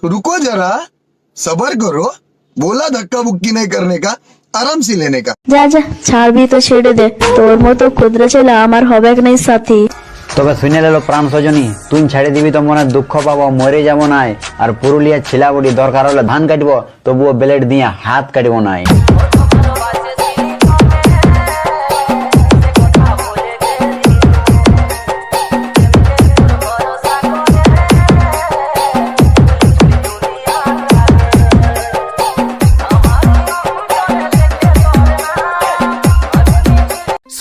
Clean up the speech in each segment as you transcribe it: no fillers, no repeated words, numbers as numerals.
रुको जरा, सबर करो, बोला धक्का बुक्की नहीं करने का, आराम से लेने का। যা যা ছাড়বি তো ছেড়ে দে, তোর মতো ক্ষুদ্র ছেলে আমার হবে নাই সাথী। তবে শুনে লেলো প্রাণ সজনী, তুই ছেড়ে দিবি তো মনে দুঃখ পাবো, মরে যাবো নাই। আর পুরুলিয়া ছিলাবড়ি দরকার হলে ধান কাটব, তবুও ব্লেড দিয়ে হাত কাটবো নাই।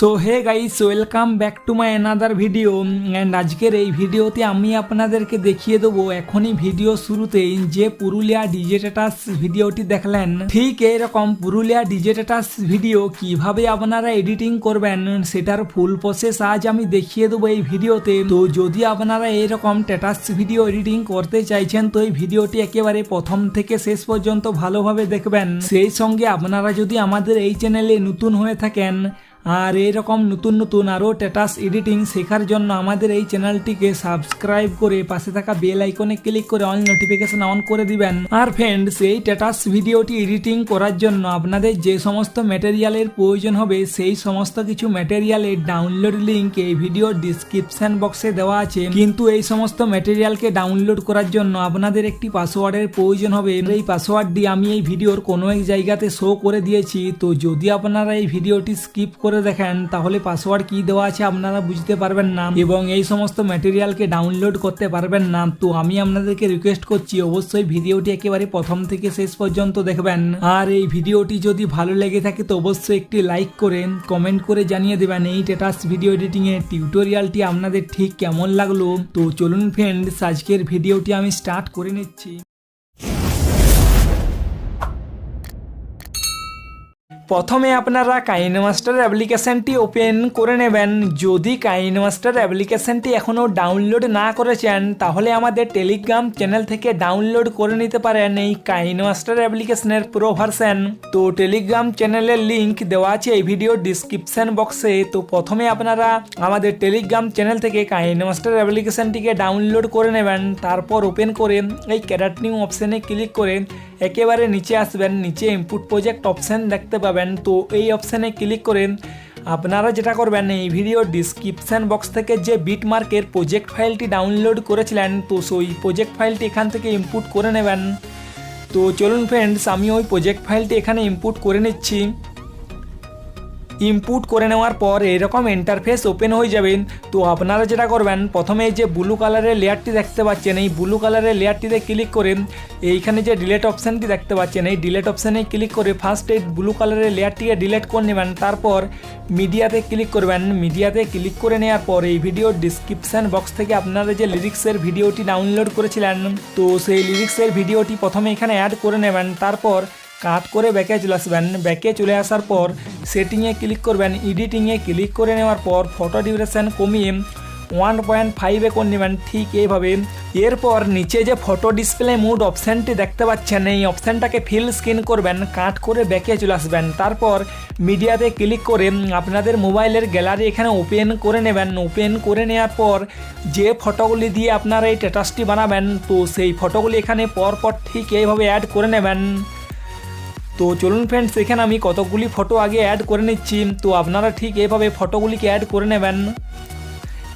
So hey guys, welcome back to my another video. And আজকের এই ভিডিওতে আমি আপনাদেরকে দেখিয়ে দেবো এখনই ভিডিও শুরুতেই যে পুরুলিয়া ডিজে স্ট্যাটাস ভিডিওটি দেখলেন, ঠিক এইরকম পুরুলিয়া ডিজে স্ট্যাটাস ভিডিও কিভাবে আপনারা এডিটিং করবেন সেটার ফুল প্রসেস আজ আমি দেখিয়ে দেবো এই ভিডিওতে। তো যদি আপনারা এইরকম স্ট্যাটাস ভিডিও এডিটিং করতে চাইছেন তো এই ভিডিওটি একেবারে প্রথম থেকে শেষ পর্যন্ত ভালোভাবে দেখবেন। সেই সঙ্গে আপনারা যদি আমাদের এই চ্যানেলে নতুন হয়ে থাকেন আর এরকম নতুন নতুন আরও স্ট্যাটাস এডিটিং শেখার জন্য আমাদের এই চ্যানেলটিকে সাবস্ক্রাইব করে পাশে থাকা বেল আইকনে ক্লিক করে অল নোটিফিকেশন অন করে দিবেন। আর ফ্রেন্ডস, এই স্ট্যাটাস ভিডিওটি এডিটিং করার জন্য আপনাদের যে সমস্ত ম্যাটেরিয়ালের প্রয়োজন হবে সেই সমস্ত কিছু ম্যাটেরিয়ালের ডাউনলোড লিঙ্ক এই ভিডিওর ডিসক্রিপশন বক্সে দেওয়া আছে। কিন্তু এই সমস্ত ম্যাটেরিয়ালকে ডাউনলোড করার জন্য আপনাদের একটি পাসওয়ার্ডের প্রয়োজন হবে। এই পাসওয়ার্ডটি আমি এই ভিডিওর কোনো এক জায়গাতে শো করে দিয়েছি। তো যদি আপনারা এই ভিডিওটি স্কিপ করে দেখেন তাহলে পাসওয়ার্ড কি দেওয়া আছে আপনারা বুঝতে পারবেন না এবং এই সমস্ত ম্যাটেরিয়ালকে ডাউনলোড করতে পারবেন না। তো আমি আপনাদেরকে রিকোয়েস্ট করছি অবশ্যই ভিডিওটি একেবারে প্রথম থেকে শেষ পর্যন্ত দেখবেন। আর এই ভিডিওটি যদি ভালো লেগে থাকে তো অবশ্যই একটি লাইক করে কমেন্ট করে জানিয়ে দেবেন এই স্ট্যাটাস ভিডিও এডিটিং এর টিউটোরিয়ালটি আপনাদের ঠিক কেমন লাগলো। তো চলুন ফ্রেন্ডস, আজকের ভিডিওটি আমি স্টার্ট করে নিচ্ছি। প্রথমে আপনারা কাইনেমাস্টার অ্যাপ্লিকেশনটি ওপেন করে নেবেন। যদি কাইনেমাস্টার অ্যাপ্লিকেশনটি এখনও ডাউনলোড না করেছেন তাহলে আমাদের টেলিগ্রাম চ্যানেল থেকে ডাউনলোড করে নিতে পারেন এই কাইনেমাস্টার অ্যাপ্লিকেশনের প্রো ভার্সন। তো টেলিগ্রাম চ্যানেলের লিঙ্ক দেওয়া আছে এই ভিডিওর ডিসক্রিপশন বক্সে। তো প্রথমে আপনারা আমাদের টেলিগ্রাম চ্যানেল থেকে কাইনেমাস্টার অ্যাপ্লিকেশনটিকে ডাউনলোড করে নেবেন। তারপর ওপেন করে এই ক্যারেট নিউ অপশানে ক্লিক করে একেবারে নিচে আসবেন। নিচে ইনপুট প্রজেক্ট অপশান দেখতে পাবেন। তো এই অপশানে ক্লিক করে আপনারা যেটা করবেন এই ভিডিওর ডিসক্রিপশান বক্স থেকে যে বিটমার্কের প্রজেক্ট ফাইলটি ডাউনলোড করেছিলেন তো সেই প্রজেক্ট ফাইলটি এখান থেকে ইনপুট করে নেবেন। তো চলুন ফ্রেন্ডস, আমি ওই প্রজেক্ট ফাইলটি এখানে ইনপুট করে নিচ্ছি। ইনপুট করে নেওয়ার পর এরকম ইন্টারফেস ওপেন হয়ে যাবেন। তো আপনারা যেটা করবেন প্রথমে এই যে ব্লু কালারের লেয়ারটি দেখতে পাচ্ছেন এই ব্লু কালারের লেয়ারটিতে ক্লিক করে এইখানে যে ডিলেট অপশানটি দেখতে পাচ্ছেন এই ডিলেট অপশানে ক্লিক করে ফার্স্ট এই ব্লু কালারের লেয়ারটিকে ডিলেট করে নেবেন। তারপর মিডিয়াতে ক্লিক করবেন। মিডিয়াতে ক্লিক করে নেওয়ার পর এই ভিডিওর ডিসক্রিপশান বক্স থেকে আপনারা যে লিরিক্সের ভিডিওটি ডাউনলোড করেছিলেন তো সেই লিরিক্সের ভিডিওটি প্রথমে এখানে অ্যাড করে নেবেন। তারপর কাট করে ব্যাকে চলে আসবেন। ব্যাকে চলে আসার পর সেটিংয়ে ক্লিক করবেন। এডিটিংয়ে ক্লিক করে নেওয়ার পর ফটো ডিউরেশন কমিয়ে 1.5 করে নেবেন ঠিক এইভাবে। এরপর নিচে যে ফটো ডিসপ্লে মোড অপশানটি দেখতে পাচ্ছেন এই অপশানটাকে ফিল স্ক্রিন করবেন। কাট করে ব্যাকে চলে আসবেন। তারপর মিডিয়াতে ক্লিক করে আপনাদের মোবাইলের গ্যালারি এখানে ওপেন করে নেবেন। ওপেন করে নেওয়ার পর যে ফটোগুলি দিয়ে আপনারা এই স্ট্যাটাসটি বানাবেন তো সেই ফটোগুলি এখানে পরপর ঠিক এইভাবে অ্যাড করে নেবেন। তো চলুন ফ্রেন্ডস, এখানে আমি কতগুলি ফটো আগে অ্যাড করে নিচ্ছি। তো আপনারা ঠিক এইভাবে ফটোগুলিকে অ্যাড করে নেবেন।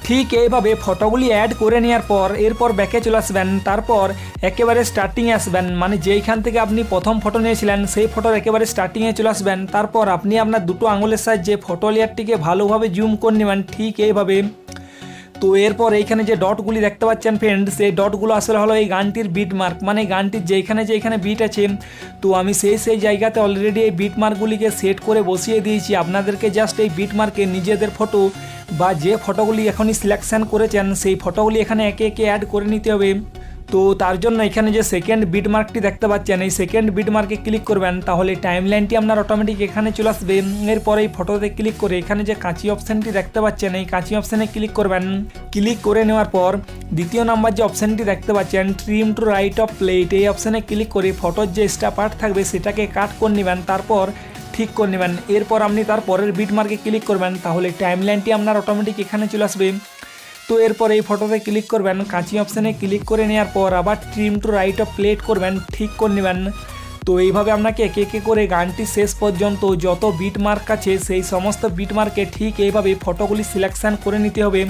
ঠিক এইভাবে ফটোগুলি অ্যাড করে নেওয়ার পর এরপর ব্যাকে চলে আসবেন। তারপর একেবারে স্টার্টিংয়ে আসবেন, মানে যেইখান থেকে আপনি প্রথম ফটো নিয়েছিলেন সেই ফটোর একেবারে স্টার্টিংয়ে চলে আসবেন। তারপর আপনি আপনার দুটো আঙুলের সাহায্যে ফটো লেয়ারটিকে ভালোভাবে জুম করে নেবেন ঠিক এইভাবে। তো এরপর এইখানে যে ডটগুলি দেখতে পাচ্ছেন ফ্রেন্ডস এই ডটগুলো আসলে হলো এই গানটির বিট মার্ক, মানে গানটির যেখানে বিট আছে তো আমি সেই জায়গাতে অলরেডি এই বিট মার্কগুলিকে সেট করে বসিয়ে দিয়েছি। আপনাদেরকে জাস্ট এই বিট মার্কে নিজেদের ফটো বা যে ফটোগুলি এখনই সিলেকশান করেছেন সেই ফটোগুলি এখানে একে একে অ্যাড করে নিতে হবে। তো তার জন্য এখানে যে সেকেন্ড বিট মার্কটি দেখতে পাচ্ছেন এই সেকেন্ড বিট মার্কে ক্লিক করবেন, তাহলে টাইমলাইনটি আপনার অটোমেটিক এখানে চলে আসবে। এরপর এই ফটোতে ক্লিক করে এখানে যে কাঁচি অপশানটি দেখতে পাচ্ছেন এই কাঁচি অপশানে ক্লিক করবেন। ক্লিক করে নেওয়ার পর দ্বিতীয় নাম্বার যে অপশানটি দেখতে পাচ্ছেন trim to right of plate এই অপশানে ক্লিক করে ফটোর যে এক্সট্রা পার্ট থাকবে সেটাকে কাট করে নেবেন, তারপর ঠিক করে নেবেন। এরপর আপনি তার পরের বিট মার্কে ক্লিক করবেন, তাহলে টাইমলাইনটি আপনার অটোমেটিক এখানে চলে আসবে। তো এরপর এই ফটোতে ক্লিক করবেন, কাঁচি অপশানে ক্লিক করে নেওয়ার পর আবার trim to right of plate করবেন, ঠিক করে নেবেন। তো এইভাবে আপনাকে একে একে করে গানটি শেষ পর্যন্ত যত বিট মার্ক আছে সেই সমস্ত বিট মার্কে ঠিক এইভাবে ফটোগুলি সিলেকশান করে নিতে হবে।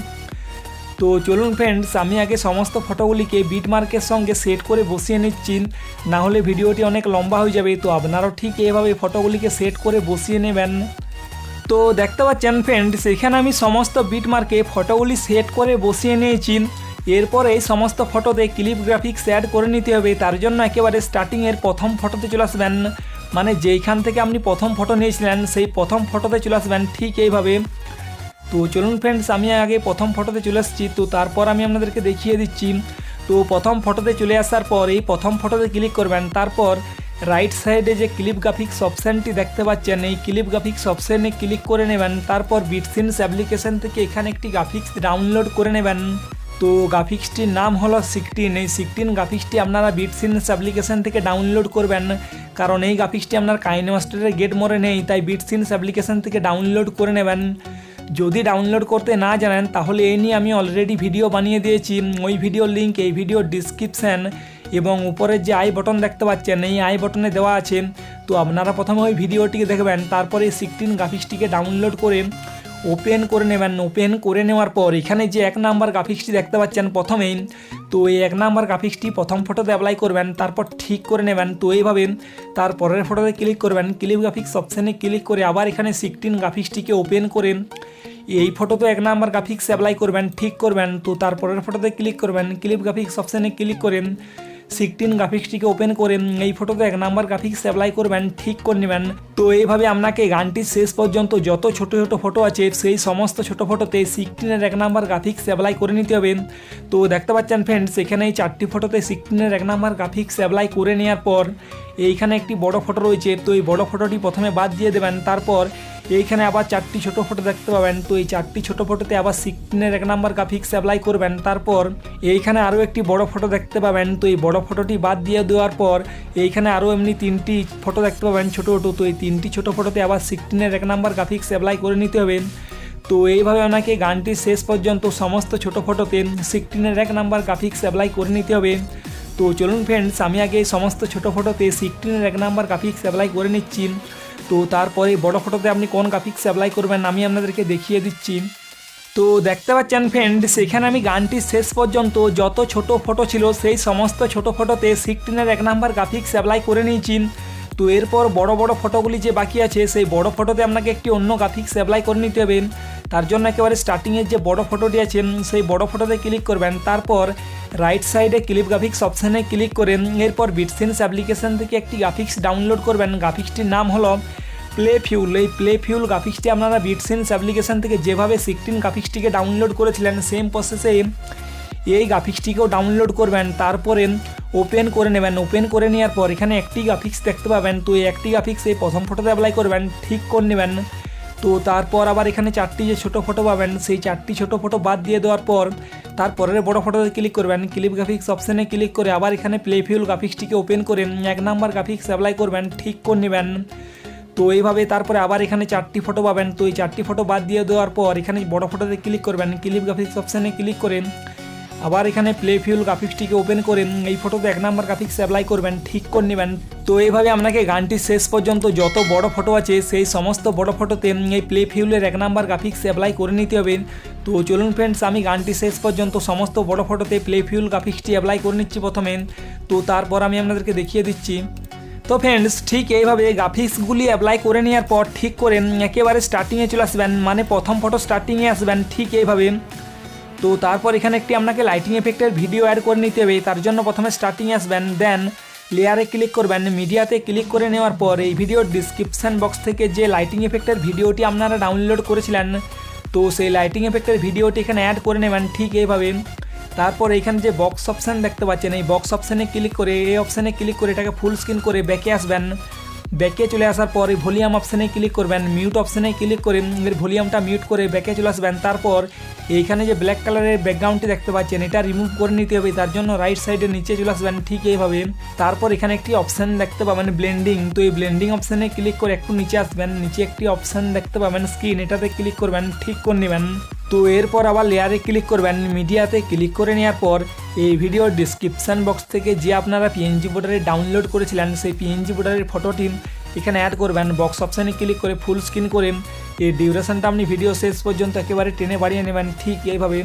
তো চলুন ফ্রেন্ডস, আমি আগে সমস্ত ফটোগুলিকে বিট মার্কের সঙ্গে সেট করে বসিয়ে নিচ্ছি, না হলে ভিডিওটি অনেক লম্বা হয়ে যাবে। তো আপনারাও ঠিক এইভাবে ফটোগুলিকে সেট করে বসিয়ে নেবেন। তো দেখতে পাচ্ছেন ফ্রেন্ডস, এখানে আমি সমস্ত বিট মার্কে ফটোগুলি সেট করে বসিয়ে নিয়েছি। এরপর এই সমস্ত ফটোতে ক্লিপ গ্রাফিক্স অ্যাড করে নিতে হবে। তার জন্য একেবারে স্টার্টিংয়ের প্রথম ফটোতে চলে আসবেন, মানে যেইখান থেকে আপনি প্রথম ফটো নিয়েছিলেন সেই প্রথম ফটোতে চলে আসবেন ঠিক এইভাবে। তো চলুন ফ্রেন্ডস, আমি আগে প্রথম ফটোতে চলে আসছি, তো তারপর আমি আপনাদেরকে দেখিয়ে দিচ্ছি। তো প্রথম ফটোতে চলে আসার পর এই প্রথম ফটোতে ক্লিক করবেন, তারপর রাইট সাইডে যে ক্লিপ গ্রাফিক্স অপশানটি দেখতে পাচ্ছেন এই ক্লিপ গ্রাফিক্স অপশানে ক্লিক করে নেবেন। তারপর বিটসিনস অ্যাপ্লিকেশন থেকে এখানে একটি গ্রাফিক্স ডাউনলোড করে নেবেন। তো গ্রাফিক্সটির নাম হলো 16। এই 16 গ্রাফিক্সটি আপনারা বিটসিনস অ্যাপ্লিকেশন থেকে ডাউনলোড করবেন, কারণ এই গ্রাফিক্সটি আপনার কাইনেমাস্টারের গেট মোড়ে নেই, তাই বিটসিনস অ্যাপ্লিকেশন থেকে ডাউনলোড করে নেবেন। যদি ডাউনলোড করতে না জানেন তাহলে এই নিয়ে আমি অলরেডি ভিডিও বানিয়ে দিয়েছি, ওই ভিডিওর লিঙ্ক এই ভিডিওর ডিসক্রিপশান এবং উপরের যে আই বটন দেখতে পাচ্ছেন এই আই বটনে দেওয়া আছে। তো আপনারা প্রথমে ওই ভিডিওটিকে দেখবেন, তারপরে 16 গ্রাফিক্সটিকে ডাউনলোড করে ওপেন করে নেবেন। ওপেন করে নেওয়ার পর এখানে যে 1 নাম্বার গ্রাফিক্সটি দেখতে পাচ্ছেন প্রথমেই, তো এই 1 নাম্বার গ্রাফিক্সটি প্রথম ফটোতে অ্যাপ্লাই করবেন, তারপর ঠিক করে নেবেন। তো এইভাবে তারপরের ফটোতে ক্লিক করবেন, ক্লিপ গ্রাফিক্স অপশানে ক্লিক করে আবার এখানে 16 গ্রাফিক্সটিকে ওপেন করে এই ফটোতে 1 নাম্বার গ্রাফিক্স অ্যাপ্লাই করবেন, ঠিক করবেন। তো তারপরের ফটোতে ক্লিক করবেন, ক্লিপ গ্রাফিক্স অপশানে ক্লিক করে 16 গ্রাফিক্সটিকে ওপেন করে এই ফটোতে 1 নাম্বার গ্রাফিক্স অ্যাপ্লাই করবেন, ঠিক করে নেবেন। তো এইভাবে আপনাকে গানটির শেষ পর্যন্ত যত ছোট ছোট ফটো আছে সেই সমস্ত ছোট ফটোতে 16-এর 1 নাম্বার গ্রাফিক্স অ্যাপ্লাই করে নিতে হবে। তো দেখতে পাচ্ছেন ফ্রেন্ডস, এখানে এই 4টি ফটোতে 16-এর 1 নাম্বার গ্রাফিক্স অ্যাপ্লাই করে নেওয়ার পর এইখানে একটি বড় ফটো রয়েছে, তো এই বড় ফটোটি প্রথমে বাদ দিয়ে দেবেন। তারপর এইখানে আবার 4টি ছোটো ফটো দেখতে পাবেন, তো এই 4টি ছোটো ফটোতে আবার 16-এর 1 নাম্বার গ্রাফিক্স অ্যাপ্লাই করবেন। তারপর এইখানে আরও একটি বড় ফটো দেখতে পাবেন, তো এই বড় ফটোটি বাদ দিয়ে দেওয়ার পর এইখানে আরও এমনি 3টি ফটো দেখতে পাবেন ছোটো ছোটো, তো এই 3টি ছোটো ফটোতে আবার 16-এর 1 নাম্বার গ্রাফিক্স অ্যাপ্লাই করে নিতে হবে। তো এইভাবে আপনাকে গানটির শেষ পর্যন্ত সমস্ত ছোটো ফটোতে 16-এর 1 নাম্বার গ্রাফিক্স অ্যাপ্লাই করে নিতে হবে। তো চলুন ফ্রেন্ডস, আমি আগে এই সমস্ত ছোটো ফটোতে 16-এর 1 নাম্বার গ্রাফিক্স অ্যাপ্লাই করে নিচ্ছি। তো তারপরে বড় ফটোতে আপনি কোন গ্রাফিক্স অ্যাপ্লাই করবেন আমি আপনাদেরকে দেখিয়ে দিচ্ছি। তো দেখতে পাচ্ছেন ফ্রেন্ড, সেখানে আমি গানটির শেষ পর্যন্ত যত ছোট ফটো ছিল সেই সমস্ত ছোট ফটোতে 16-এর 1 নাম্বার গ্রাফিক্স অ্যাপ্লাই করে নিয়েছি। তো এরপর বড় বড় ফটোগুলি যে বাকি আছে সেই বড় ফটোতে আপনাকে একটি অন্য গ্রাফিক্স অ্যাপ্লাই করে নিতে হবে। তার জন্য একেবারে স্টার্টিংয়ের যে বড় ফটোটি আছে সেই বড় ফটোতে ক্লিক করবেন, তারপর রাইট সাইডে ক্লিপ গ্রাফিক্স অপশানে ক্লিক করেন। এরপর বিটসিনস অ্যাপ্লিকেশন থেকে একটি গ্রাফিক্স ডাউনলোড করবেন, গ্রাফিক্সটির নাম হলো প্লে ফিউল। এই প্লে ফিউল গ্রাফিক্সটি আপনারা বিটসিনস অ্যাপ্লিকেশন থেকে যেভাবে 16 গ্রাফিক্সটিকে ডাউনলোড করেছিলেন সেম প্রসেসে এই গ্রাফিক্সটিকেও ডাউনলোড করবেন, তারপরে ওপেন করে নেবেন। ওপেন করে নেওয়ার পর এখানে একটি গ্রাফিক্স দেখতে পাবেন, তো এই একটি গ্রাফিক্স এই প্রথম ফটোতে অ্যাপ্লাই করবেন, ঠিক করে নেবেন। তো তারপর আবার এখানে 4টি যে ছোটো ফটো পাবেন সেই 4টি ছোটো ফটো বাদ দিয়ে দেওয়ার পর তারপরের বড় ফটোতে ক্লিক করবেন, ক্লিপ গ্রাফিক্স অপশানে ক্লিক করে আবার এখানে প্লে ফিউল গ্রাফিক্সটিকে ওপেন করে 1 নাম্বার গ্রাফিক্স অ্যাপ্লাই করবেন, ঠিক করে নেবেন। তো এইভাবে তারপরে আবার এখানে 4টি ফটো পাবেন, তো এই 4টি ফটো বাদ দিয়ে দেওয়ার পর এখানে বড় ফটোতে ক্লিক করবেন, ক্লিপ গ্রাফিক্স অপশানে ক্লিক করে আবার এখানে প্লে ফিউল গ্রাফিক্সটিকে ওপেন করে এই ফটোতে 1 নাম্বার গ্রাফিক্স অ্যাপ্লাই করবেন, ঠিক করে নেবেন। তো এইভাবে আপনাকে গানটির শেষ পর্যন্ত যত বড় ফটো আছে সেই সমস্ত বড় ফটোতে এই প্লে ফিউলের 1 নাম্বার গ্রাফিক্স অ্যাপ্লাই করে নিতে হবে। তো চলুন ফ্রেন্ডস, আমি গানটির শেষ পর্যন্ত সমস্ত বড় ফটোতে প্লে ফিউল গ্রাফিক্সটি অ্যাপ্লাই করে নিচ্ছি প্রথমে, তো তারপর আমি আপনাদেরকে দেখিয়ে দিচ্ছি। তো ফ্রেন্ডস, ঠিক এইভাবে গ্রাফিক্সগুলি অ্যাপ্লাই করে নেওয়ার পর ঠিক করে একেবারে স্টার্টিংয়ে চলে আসবেন, মানে প্রথম ফটো স্টার্টিংয়ে আসবেন ঠিক এইভাবে। তো তারপর এখানে একটি আপনাকে লাইটিং এফেক্টের ভিডিও অ্যাড করে নিতে হবে, তার জন্য প্রথমে স্টার্টিংয়ে আসবেন, দেন লেয়ারে ক্লিক করবেন, মিডিয়াতে ক্লিক করে নেওয়ার পর এই ভিডিওর ডিসক্রিপশান বক্স থেকে যে লাইটিং এফেক্টের ভিডিওটি আপনারা ডাউনলোড করেছিলেন তো সেই লাইটিং এফেক্টের ভিডিওটি এখানে অ্যাড করে নেবেন ঠিক এইভাবে। তারপর এইখানে যে বক্স অপশান দেখতে পাচ্ছেন এই বক্স অপশানে ক্লিক করে এই অপশানে ক্লিক করে এটাকে ফুল স্ক্রিন করে ব্যাকে আসবেন। ব্যাকে চলে আসার পর এই ভলিউম অপশানে ক্লিক করবেন, মিউট অপশানে ক্লিক করে এর ভলিউমটা মিউট করে ব্যাকে চলে আসবেন। তারপর এইখানে যে ব্ল্যাক কালারের ব্যাকগ্রাউন্ডটি দেখতে পাচ্ছেন এটা রিমুভ করে নিতে হবে, তার জন্য রাইট সাইডে নিচে চলে আসবেন ঠিক এইভাবে। তারপর এখানে একটি অপশান দেখতে পাবেন ব্লেন্ডিং, তো এই ব্লেন্ডিং অপশানে ক্লিক করে একটু নিচে আসবেন, নিচে একটি অপশান দেখতে পাবেন স্ক্রিন, এটাতে ক্লিক করবেন, ঠিক করে নেবেন। তো এরপর আবার লেয়ারে ক্লিক করবেন, মিডিয়াতে ক্লিক করে নেওয়ার পর এই ভিডিওর ডিসক্রিপশান বক্স থেকে যে আপনারা পিএনজি ফোল্ডারে ডাউনলোড করেছিলেন সেই পিএনজি ফোল্ডারের ফটোটি এখানে অ্যাড করবেন। বক্স অপশানে ক্লিক করে ফুল স্ক্রিন করে এই ডিউরেশনটা আপনি ভিডিও শেষ পর্যন্ত একেবারে টেনে বাড়িয়ে নেবেন ঠিক এইভাবে।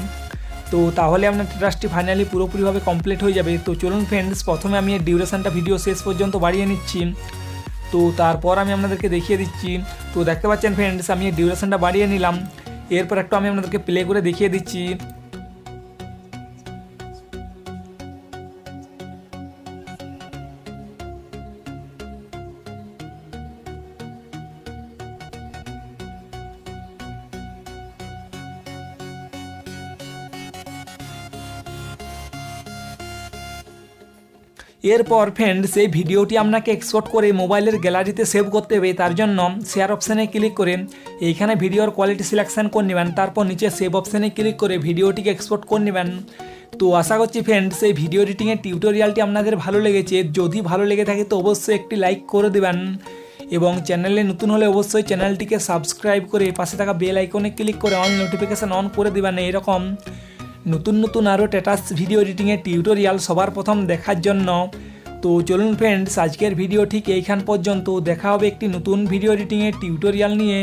তো তাহলে আপনার টাস্কটি ফাইনালি পুরোপুরিভাবে কমপ্লিট হয়ে যাবে। তো চলুন ফ্রেন্ডস, প্রথমে আমি এই ডিউরেশনটা ভিডিও শেষ পর্যন্ত বাড়িয়ে নিচ্ছি। তো তারপর আমি আপনাদেরকে দেখিয়ে দিচ্ছি। তো দেখতে পাচ্ছেন ফ্রেন্ডস, আমি এই ডিউরেশনটা বাড়িয়ে নিলাম। এরপর একটু আমি আপনাদেরকে প্লে করে দেখিয়ে দিচ্ছি। এরপর ফ্রেন্ডস, এই ভিডিওটি আপনাকে এক্সপোর্ট করে মোবাইলের গ্যালারিতে সেভ করতে হবে। তার জন্য শেয়ার অপশানে ক্লিক করে এইখানে ভিডিওর কোয়ালিটি সিলেকশান করে নেবেন। তারপর নিচে সেভ অপশানে ক্লিক করে ভিডিওটিকে এক্সপোর্ট করে নেবেন। তো আশা করছি ফ্রেন্ডস, এই ভিডিও এডিটিংয়ের টিউটোরিয়ালটি আপনাদের ভালো লেগেছে। যদি ভালো লেগে থাকে তো অবশ্যই একটি লাইক করে দেবেন এবং চ্যানেলে নতুন হলে অবশ্যই চ্যানেলটিকে সাবস্ক্রাইব করে পাশে থাকা বেল আইকনে ক্লিক করে অল নোটিফিকেশান অন করে দেবেন। এরকম নতুন আরও স্ট্যাটাস ভিডিও এডিটিংয়ের টিউটোরিয়াল সবার প্রথম দেখার জন্য। তো চলুন ফ্রেন্ডস, আজকের ভিডিও ঠিক এইখান পর্যন্ত। দেখা হবে একটি নতুন ভিডিও এডিটিংয়ের টিউটোরিয়াল নিয়ে।